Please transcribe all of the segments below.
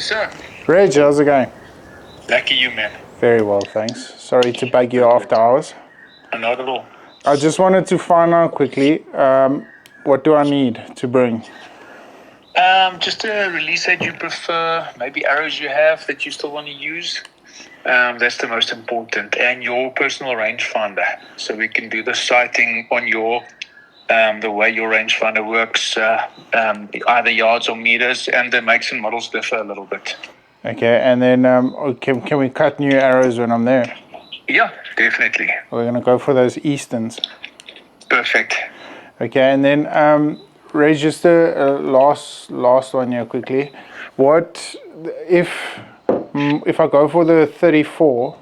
sir. Reg, how's it going? Lucky you, man. Very well, thanks. Sorry to bug you after hours. Not at all. I just wanted to find out quickly, what do I need to bring? Just a release that you prefer, maybe arrows you have that you still want to use. That's the most important. And your personal rangefinder. So we can do the sighting on your, the way your rangefinder works, either yards or meters, and the makes and models differ a little bit. Okay, and then can we cut new arrows when I'm there? Yeah, definitely. We're going to go for those Easterns. Perfect. Okay, and then Reg, just a last one here quickly. What if I go for the 34?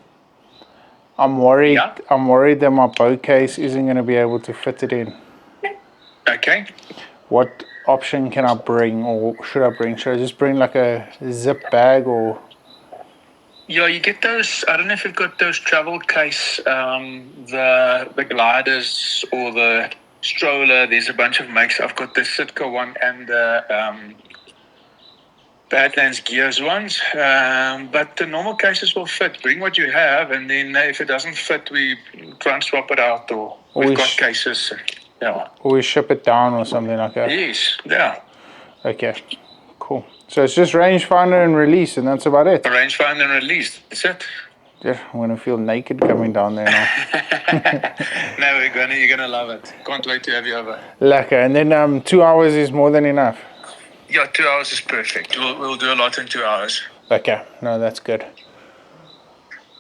I'm worried. Yeah. I'm worried that my bow case isn't going to be able to fit it in. Okay. What option can I bring, or should I bring? Should I just bring like a zip bag, or? Yeah, you get those. I don't know if you've got those travel case, the gliders or the stroller. There's a bunch of makes. I've got the Sitka one and the Badlands Gears ones. But the normal cases will fit. Bring what you have, and then if it doesn't fit, we try and swap it out. Or we've got cases. Yeah. Or we ship it down or something like that. Yes. Yeah. Okay. Cool. So it's just rangefinder and release, and that's about it. Rangefinder and release. That's it. Yeah, I'm gonna feel naked coming down there now. No, you're gonna love it. Can't wait to have you over. Lekker. And then 2 hours is more than enough. Yeah, 2 hours is perfect. We'll do a lot in 2 hours. Okay. No, that's good.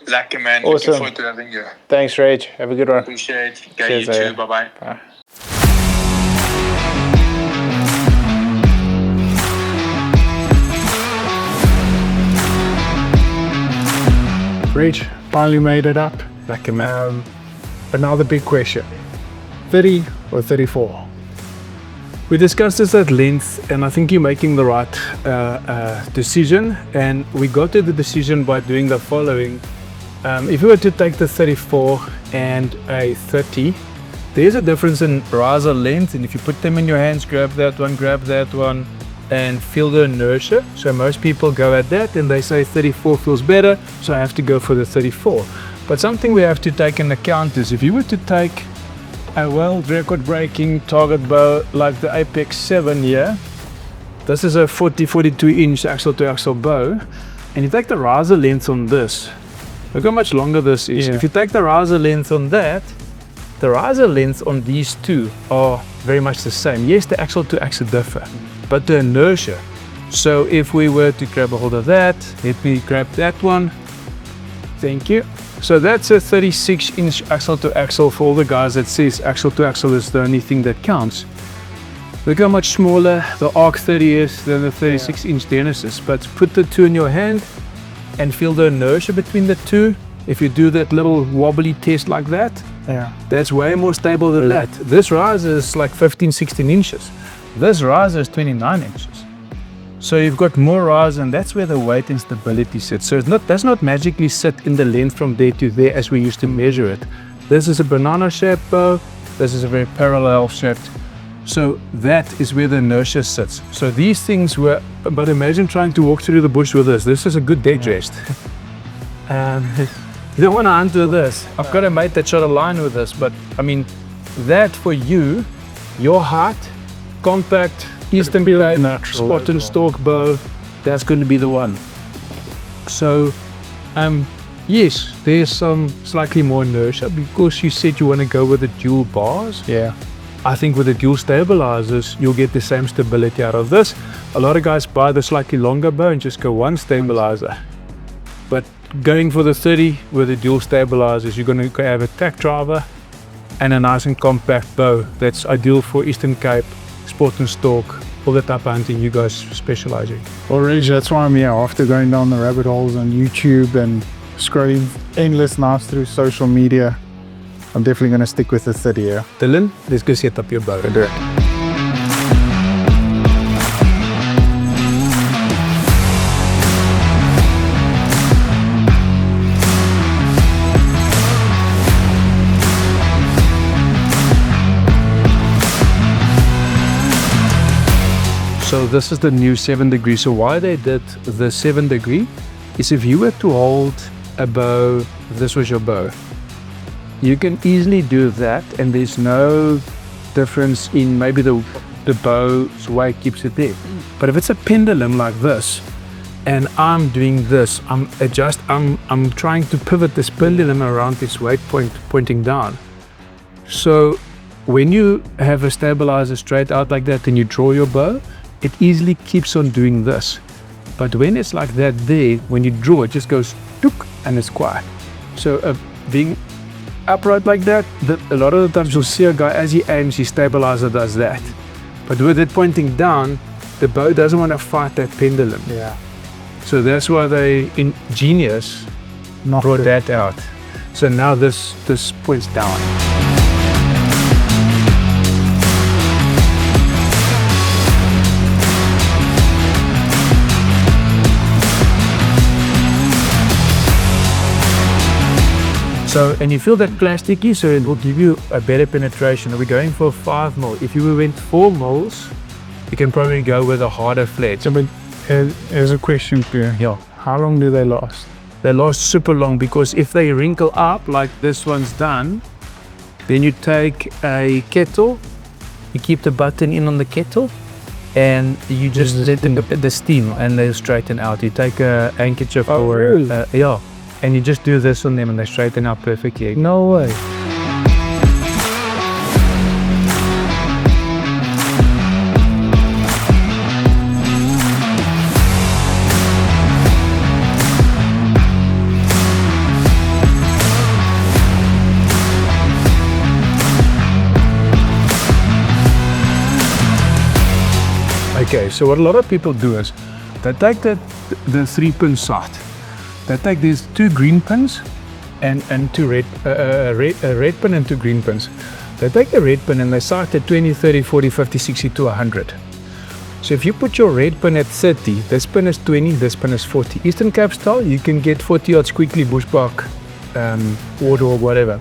Lekker, man. Awesome. Looking forward to having you. Thanks, Reg. Have a good one. Appreciate it. Okay, Cheers, you too. Bye-bye. Bye. Reg, finally made it up. Lekker, man. But now the big question, 30 or 34? We discussed this at length, and I think you're making the right decision. And we got to the decision by doing the following. If you were to take the 34 and a 30, there's a difference in riser length, and if you put them in your hands, grab that one, and feel the inertia. So most people go at that and they say 34 feels better, so I have to go for the 34. But something we have to take into account is if you were to take a world record breaking target bow like the Apex 7 here, this is a 40-42 inch axle to axle bow, and you take the riser length on this, look how much longer this is. If you take the riser length on that, the riser length on these two are very much the same. Yes, the axle to axle differ, but the inertia. So if we were to grab a hold of that, let me grab that one. Thank you. So that's a 36 inch axle to axle for all the guys that says axle to axle is the only thing that counts. Look how much smaller the ARC 30 is than the 36 inch Genesis. But put the two in your hand and feel the inertia between the two. If you do that little wobbly test like that, that's way more stable than that. This riser is like 15-16 inches. This riser is 29 inches. So you've got more riser, and that's where the weight and stability sits. So it does not magically sit in the length from there to there as we used to measure it. This is a banana shaped bow. This is a very parallel shaped. So that is where the inertia sits. So these things were, but imagine trying to walk through the bush with this. This is a good day rest. You don't want to hunt with this. I've got a mate that shot a line with this, but I mean, that for you, your height, compact, Eastern spot and stalk bow, that's going to be the one. So, yes, there's some slightly more inertia because you said you want to go with the dual bars. Yeah. I think with the dual stabilizers, you'll get the same stability out of this. A lot of guys buy the slightly longer bow and just go one stabilizer. But going for the 30 with the dual stabilizers, you're going to have a tack driver and a nice and compact bow that's ideal for Eastern Cape, sport and stalk, all the type of hunting you guys specialize in. Well, Reg, that's why I'm here. After going down the rabbit holes on YouTube and scrolling endless nights through social media, I'm definitely going to stick with the 30 here. Dylan, let's go set up your bow. Do it. So this is the new 7 degree. So why they did the 7 degree is if you were to hold a bow, this was your bow, you can easily do that and there's no difference in maybe the bow's weight keeps it there. But if it's a pendulum like this and I'm doing this, I'm trying to pivot this pendulum around this weight point pointing down. So when you have a stabilizer straight out like that and you draw your bow, it easily keeps on doing this. But when it's like that there, when you draw, it just goes tuk and it's quiet. So being upright like that, a lot of the times you'll see a guy as he aims, his stabilizer does that. But with it pointing down, the bow doesn't want to fight that pendulum. Yeah. So that's why they ingenious brought that out. So now this points down. So, and you feel that plasticky, so it will give you a better penetration. We're going for 5 mil. If you went 4 mils, you can probably go with a harder fletch. So, but here's a question here. Yeah. How long do they last? They last super long because if they wrinkle up like this one's done, then you take a kettle, you keep the button in on the kettle, and you just let the steam and they straighten out. You take a handkerchief or really? yeah. And you just do this on them and they straighten out perfectly. No way. Okay, so what a lot of people do is they take the 3-pin sight. They take these 2 green pins and 2 red pin and 2 green pins. They take the red pin and they sight at 20, 30, 40, 50, 60 to 100. So if you put your red pin at 30, this pin is 20, this pin is 40. Eastern Cape style, you can get 40 yards quickly, bushbuck, water or whatever.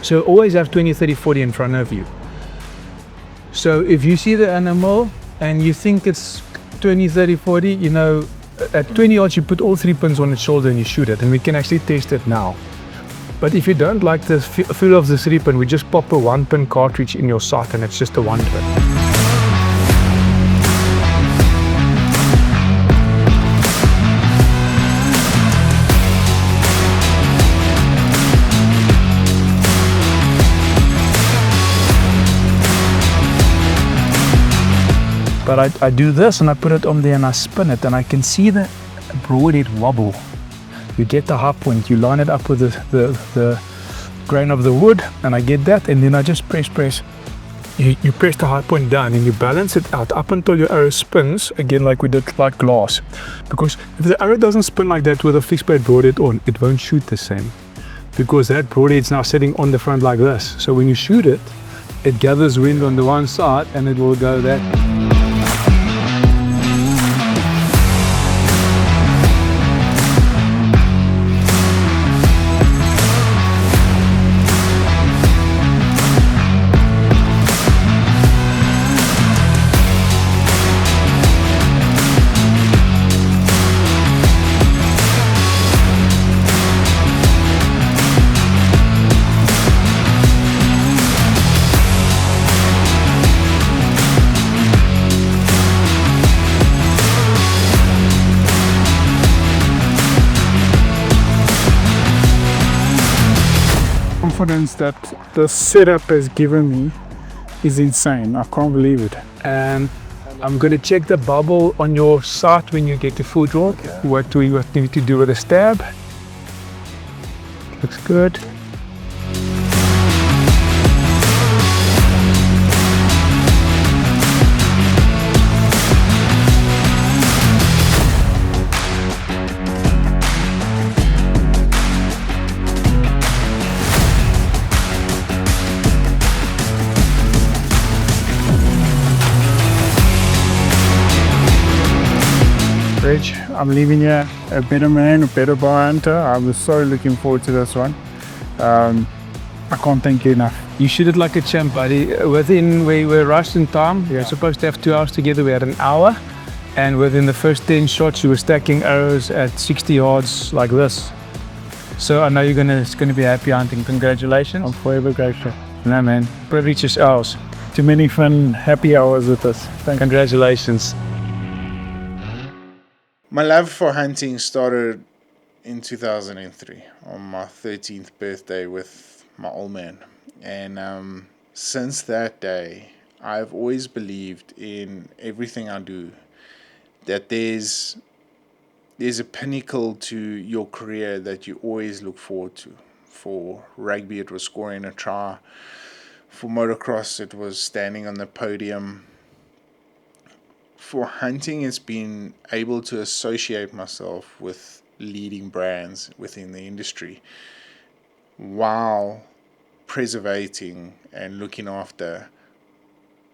So always have 20, 30, 40 in front of you. So if you see the animal and you think it's 20, 30, 40, you know, at 20 yards, you put all 3 pins on its shoulder and you shoot it, and we can actually test it now. But if you don't like the feel of the 3 pin, we just pop a 1-pin cartridge in your sight and it's just a 1 pin. But I do this and I put it on there and I spin it and I can see the broadhead wobble. You get the high point, you line it up with the grain of the wood and I get that, and then I just press. You press the high point down and you balance it out up until your arrow spins, again like we did like glass. Because if the arrow doesn't spin like that with a fixed blade broadhead on, it won't shoot the same. Because that broadhead's now sitting on the front like this. So when you shoot it, it gathers wind on the one side and it will go that. Confidence that the setup has given me is insane. I can't believe it. And I'm going to check the bubble on your sight when you get to full draw. What do we need to do with the stab? Looks good. Rich, I'm leaving here a better man, a better bow hunter. I was so looking forward to this one. I can't thank you enough. You shoot it like a champ, buddy. Within, we were rushed in time. We were supposed to have 2 hours together. We had an hour. And within the first 10 shots, you were stacking arrows at 60 yards like this. So I know it's gonna be happy hunting. Congratulations. I'm forever grateful. No, man. Privilege is ours. Too many fun, happy hours with us. Thank you. Congratulations. My love for hunting started in 2003 on my 13th birthday with my old man. And since that day, I've always believed in everything I do that there's a pinnacle to your career that you always look forward to. For rugby, it was scoring a try. For motocross, it was standing on the podium. For hunting, it's been able to associate myself with leading brands within the industry while preservating and looking after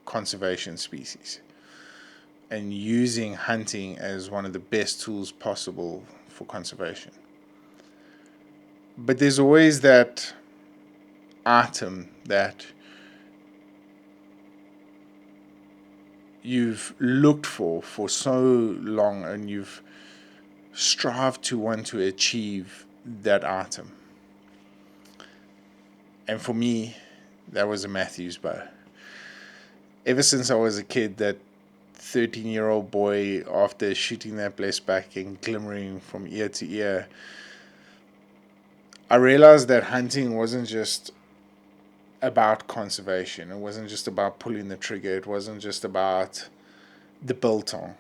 conservation species and using hunting as one of the best tools possible for conservation. But there's always that item that you've looked for so long, and you've strived to want to achieve that item. And for me, that was a Mathews bow. Ever since I was a kid, that 13-year-old boy, after shooting that blessed back and glimmering from ear to ear, I realized that hunting wasn't just about conservation. It wasn't just about pulling the trigger. It wasn't just about the biltong.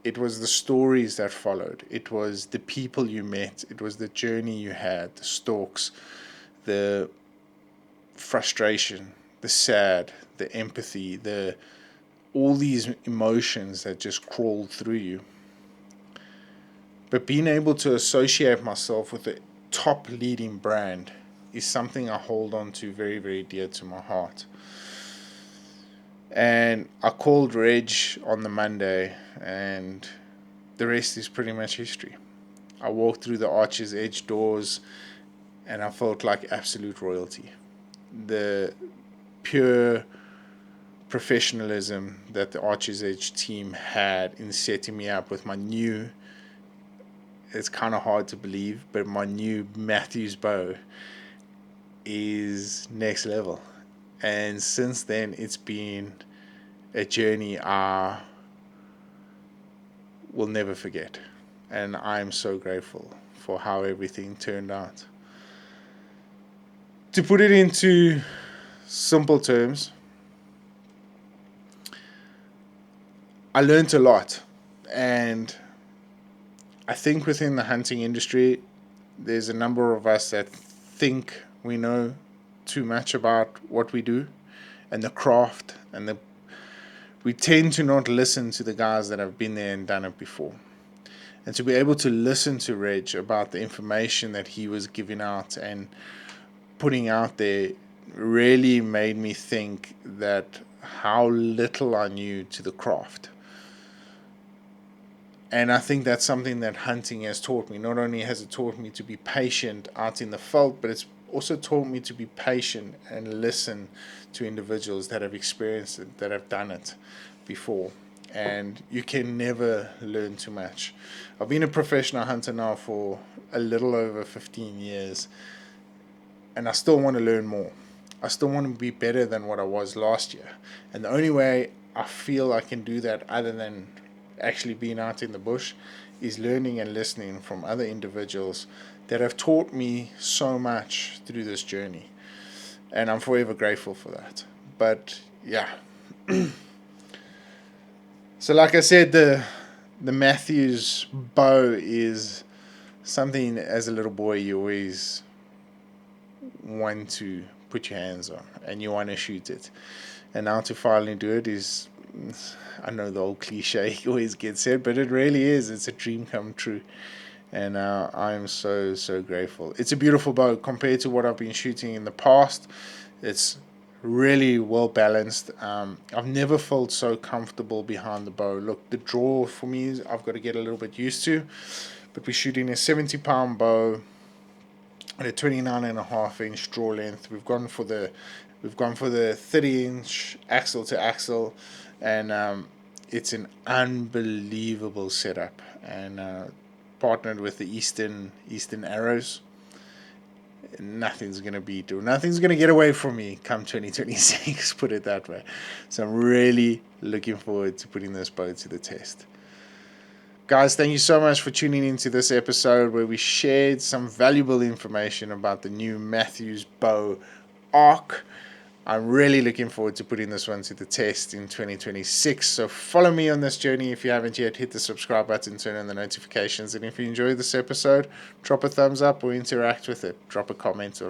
It was the stories that followed. It was the people you met. It was the journey you had, the stalks, the frustration, the sad, the empathy, all these emotions that just crawled through you. But being able to associate myself with a top leading brand is something I hold on to very, very dear to my heart. And I called Reg on the Monday, and the rest is pretty much history. I walked through the Archer's Edge doors, and I felt like absolute royalty. The pure professionalism that the Archer's Edge team had in setting me up with my new, it's kind of hard to believe, but my new Mathews bow is next level. And since then, it's been a journey I will never forget. And I'm so grateful for how everything turned out. To put it into simple terms, I learned a lot. And I think within the hunting industry, there's a number of us that think we know too much about what we do and the craft, and we tend to not listen to the guys that have been there and done it before. And to be able to listen to Reg about the information that he was giving out and putting out there really made me think that how little I knew to the craft. And I think that's something that hunting has taught me. Not only has it taught me to be patient out in the field, but it's also taught me to be patient and listen to individuals that have experienced it, that have done it before. And you can never learn too much. I've been a professional hunter now for a little over 15 years, and I still want to learn more. I still want to be better than what I was last year. And the only way I feel I can do that, other than actually being out in the bush, is learning and listening from other individuals that have taught me so much through this journey. And I'm forever grateful for that. But yeah. So like I said, the Mathews bow is something as a little boy you always want to put your hands on and you want to shoot it. And now to finally do it is, I know the old cliche always gets said, but it really is. It's a dream come true. And I'm so grateful. It's a beautiful bow compared to what I've been shooting in the past. It's really well balanced. I've never felt so comfortable behind the bow. Look, the draw for me is I've got to get a little bit used to, but we're shooting a 70-pound bow and a 29.5-inch draw length. We've gone for the 30-inch axle to axle, and it's an unbelievable setup. And partnered with the Eastern arrows, nothing's gonna beat, or nothing's gonna get away from me come 2026. Put it that way. So I'm really looking forward to putting this bow to the test. Guys, thank you so much for tuning into this episode where we shared some valuable information about the new Mathews Bow ARC. I'm really looking forward to putting this one to the test in 2026. So follow me on this journey. If you haven't yet, hit the subscribe button, turn on the notifications. And if you enjoyed this episode, drop a thumbs up or interact with it. Drop a comment,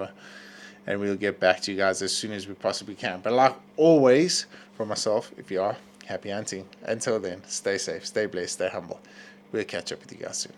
and we'll get back to you guys as soon as we possibly can. But like always, for myself, if you are, happy hunting. Until then, stay safe, stay blessed, stay humble. We'll catch up with you guys soon.